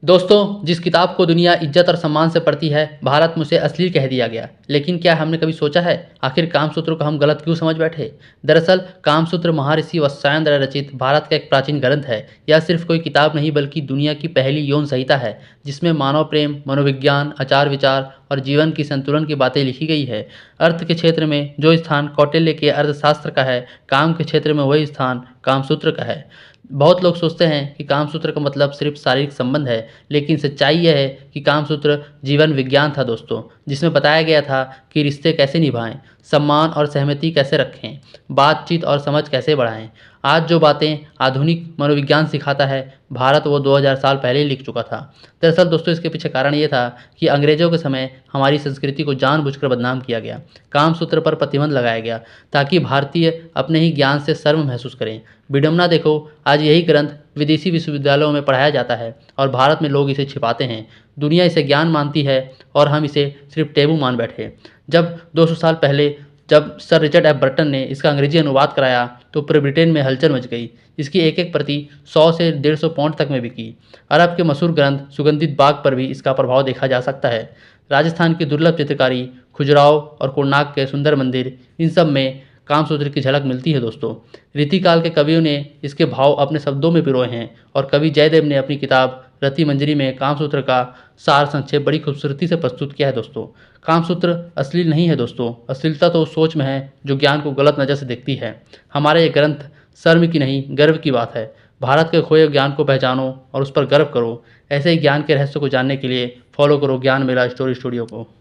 दोस्तों, जिस किताब को दुनिया इज्जत और सम्मान से पढ़ती है, भारत में उसे अश्लील कह दिया गया। लेकिन क्या हमने कभी सोचा है, आखिर कामसूत्र को हम गलत क्यों समझ बैठे? दरअसल, कामसूत्र महर्षि वत्स्यायन द्वारा रचित भारत का एक प्राचीन ग्रंथ है। यह सिर्फ कोई किताब नहीं बल्कि दुनिया की पहली यौन संहिता है, जिसमें मानव प्रेम, मनोविज्ञान, आचार-विचार और जीवन की संतुलन की बातें लिखी गई है। अर्थ के क्षेत्र में जो स्थान कौटिल्य के अर्थशास्त्र का है, काम के क्षेत्र में वही स्थान कामसूत्र का है। बहुत लोग सोचते हैं कि कामसूत्र का मतलब सिर्फ शारीरिक संबंध है, लेकिन सच्चाई यह है कि कामसूत्र जीवन विज्ञान था दोस्तों, जिसमें बताया गया था कि रिश्ते कैसे निभाएं, सम्मान और सहमति कैसे रखें, बातचीत और समझ कैसे बढ़ाएं। आज जो बातें आधुनिक मनोविज्ञान सिखाता है, भारत वो 2000 साल पहले ही लिख चुका था। दरअसल दोस्तों, इसके पीछे कारण ये था कि अंग्रेजों के समय हमारी संस्कृति को जानबूझकर बदनाम किया गया। कामसूत्र पर प्रतिबंध लगाया गया ताकि भारतीय अपने ही ज्ञान से शर्म महसूस करें। विडंबना देखो, आज यही ग्रंथ विदेशी विश्वविद्यालयों में पढ़ाया जाता है और भारत में लोग इसे छिपाते हैं। दुनिया इसे ज्ञान मानती है और हम इसे सिर्फ टैबू मान बैठे। जब 200 साल पहले जब सर रिचर्ड एफ बर्टन ने इसका अंग्रेजी अनुवाद कराया तो पूरे ब्रिटेन में हलचल मच गई। इसकी एक एक प्रति 100 से 150 पाउंड तक में बिकी। अरब के मशहूर ग्रंथ सुगंधित बाग पर भी इसका प्रभाव देखा जा सकता है। राजस्थान की दुर्लभ चित्रकारी, खजुराहो और कोणार्क के सुंदर मंदिर, इन सब में कामसूत्र की झलक मिलती है दोस्तों। रीतिकाल के कवियों ने इसके भाव अपने शब्दों में पिरोए हैं और कवि जयदेव ने अपनी किताब रति मंजरी में कामसूत्र का सार संक्षेप बड़ी खूबसूरती से प्रस्तुत किया है दोस्तों। कामसूत्र अश्लील नहीं है दोस्तों, अश्लीलता तो उस सोच में है जो ज्ञान को गलत नज़र से देखती है। हमारा ये ग्रंथ शर्म की नहीं, गर्व की बात है। भारत के खोए ज्ञान को पहचानो और उस पर गर्व करो। ऐसे ही ज्ञान के रहस्य को जानने के लिए फॉलो करो ज्ञान मेला स्टोरी स्टूडियो को।